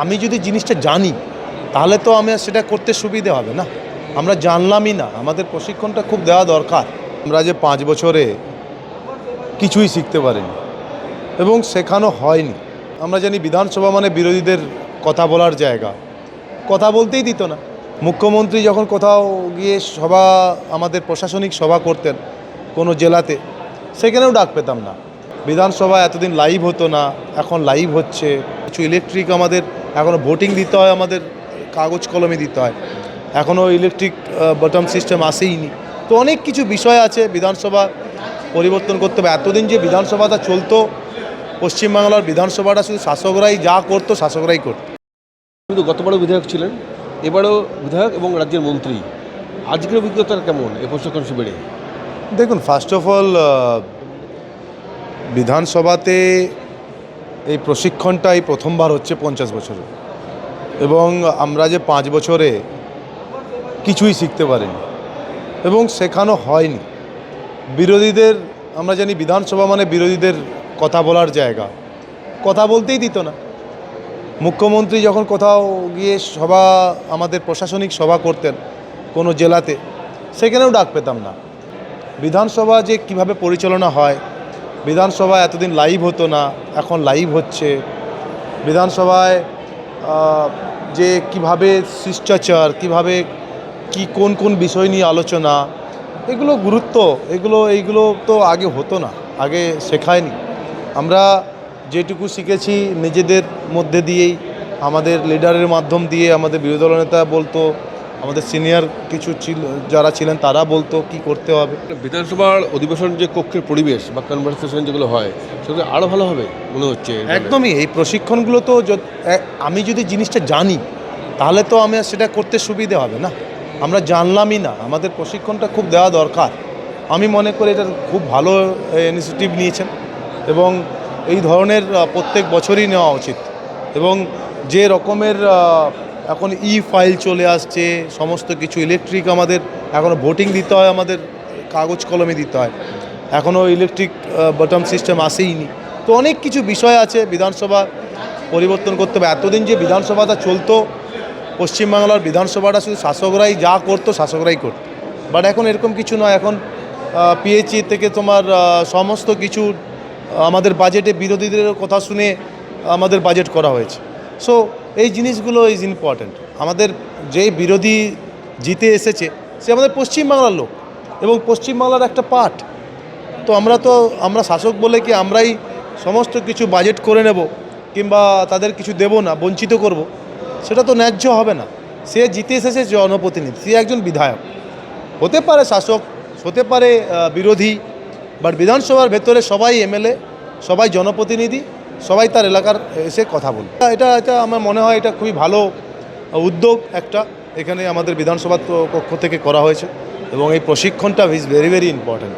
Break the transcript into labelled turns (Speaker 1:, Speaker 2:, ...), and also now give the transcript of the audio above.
Speaker 1: আমি যদি জিনিসটা জানি তাহলে তো আমি সেটা করতে সুবিধে হবে না। আমরা জানলামই না, আমাদের প্রশিক্ষণটা খুব দেওয়া দরকার। আমরা যে 5 বছরে কিছুই শিখতে পারিনি এবং শেখানো হয়নি। আমরা জানি বিধানসভা মানে বিরোধীদের কথা বলার জায়গা, কথা বলতেই দিত না। মুখ্যমন্ত্রী যখন কোথাও গিয়ে সভা, আমাদের প্রশাসনিক সভা করতেন কোনো জেলাতে, সেখানেও ডাক পেতাম না। বিধানসভা এতদিন লাইভ হতো না, এখন লাইভ হচ্ছে। কিছু ইলেকট্রিক আমাদের এখনও ভোটিং দিতে হয়, আমাদের কাগজ কলমে দিতে হয়, এখনও ইলেকট্রিক বটম সিস্টেম আসেইনি। তো অনেক কিছু বিষয় আছে বিধানসভা পরিবর্তন করতে হবে। এতদিন যে বিধানসভাটা চলতো, পশ্চিমবাংলার বিধানসভাটা শুধু শাসকরাই যা করতো শাসকরাই করতো।
Speaker 2: কিন্তু গতবারও বিধায়ক ছিলেন, এবারও বিধায়ক এবং রাজ্যের মন্ত্রী। আজকের অভিজ্ঞতা কেমন এই প্রশিক্ষণ শিবিরে?
Speaker 1: দেখুন, ফার্স্ট অফ অল বিধানসভাতে এই প্রশিক্ষণটা এই প্রথমবার হচ্ছে 50 বছরে, এবং আমরা যে 5 বছরে কিছুই শিখতে পারিনি এবং শেখানো হয়নি। বিরোধীদের, আমরা জানি বিধানসভা মানে বিরোধীদের কথা বলার জায়গা, কথা বলতেই দিত না। মুখ্যমন্ত্রী যখন কোথাও গিয়ে সভা, আমাদের প্রশাসনিক সভা করতেন কোনো জেলাতে, সেখানেও ডাক পেতাম না। বিধানসভা যে কিভাবে পরিচালনা হয়, বিধানসভা এতদিন লাইভ হতো না, এখন লাইভ হচ্ছে। বিধানসভায় যে কিভাবে শিষ্টাচার, কিভাবে কোন কোন বিষয় নিয়ে আলোচনা, এগুলো গুরুত্ব, এইগুলো তো আগে হতো না, আগে শেখায়নি। আমরা যেটুকু শিখেছি নিজেদের মধ্যে দিয়েই, আমাদের লিডারের মাধ্যম দিয়ে, আমাদের বিরোধী দলনেতা বলতো, আমাদের সিনিয়র কিছু যারা ছিলেন তারা বলতো কি করতে হবে।
Speaker 2: বিধানসভার অধিবেশন যে কক্ষের পরিবেশ বা কনভারসেশন যেগুলো হয়, সেগুলো আরও ভালো হবে মনে হচ্ছে।
Speaker 1: একদমই, এই প্রশিক্ষণগুলো তো আমি যদি জিনিসটা জানি তাহলে তো আমি সেটা করতে সুবিধে হবে না। আমরা জানলামই না, আমাদের প্রশিক্ষণটা খুব দেওয়া দরকার। আমি মনে করি এটা খুব ভালো ইনিশিয়েটিভ নিয়েছেন এবং এই ধরনের প্রত্যেক বছরই নেওয়া উচিত। এবং যে রকমের এখন ফাইল চলে আসছে, সমস্ত কিছু ইলেকট্রিক, আমাদের এখনও ভোটিং দিতে হয়, আমাদের কাগজ কলমে দিতে হয়, এখনও ইলেকট্রিক বটম সিস্টেম আসেইনি। তো অনেক কিছু বিষয় আছে বিধানসভা পরিবর্তন করতে হবে। এতদিন যে বিধানসভাটা চলতো, পশ্চিমবাংলার বিধানসভাটা শুধু শাসকরাই যা করতো শাসকরাই করতো, বাট এখন এরকম কিছু নয়। এখন পিএইচই থেকে তোমার সমস্ত কিছু আমাদের বাজেটে বিরোধীদের কথা শুনে আমাদের বাজেট করা হয়েছে। সো এই জিনিসগুলো ইজ ইম্পর্ট্যান্ট। আমাদের যে বিরোধী জিতে এসেছে সে আমাদের পশ্চিমবাংলার লোক এবং পশ্চিমবাংলার একটা পার্ট। তো আমরা শাসক বলে কি আমরাই সমস্ত কিছু বাজেট করে নেব কিংবা তাদের কিছু দেব না, বঞ্চিত করব, সেটা তো ন্যায্য হবে না। সে জিতে এসেছে জনপ্রতিনিধি, সে একজন বিধায়ক, হতে পারে শাসক, হতে পারে বিরোধী, বাট বিধানসভার ভেতরে সবাই এমএলএ, সবাই জনপ্রতিনিধি, সবাই তার এলাকার এসে কথা বলবে। এটা আমার মনে হয় এটা খুবই ভালো উদ্যোগ একটা এখানে আমাদের বিধানসভার পক্ষ থেকে করা হয়েছে এবং এই প্রশিক্ষণটা ইজ ভেরি ভেরি ইম্পর্ট্যান্ট।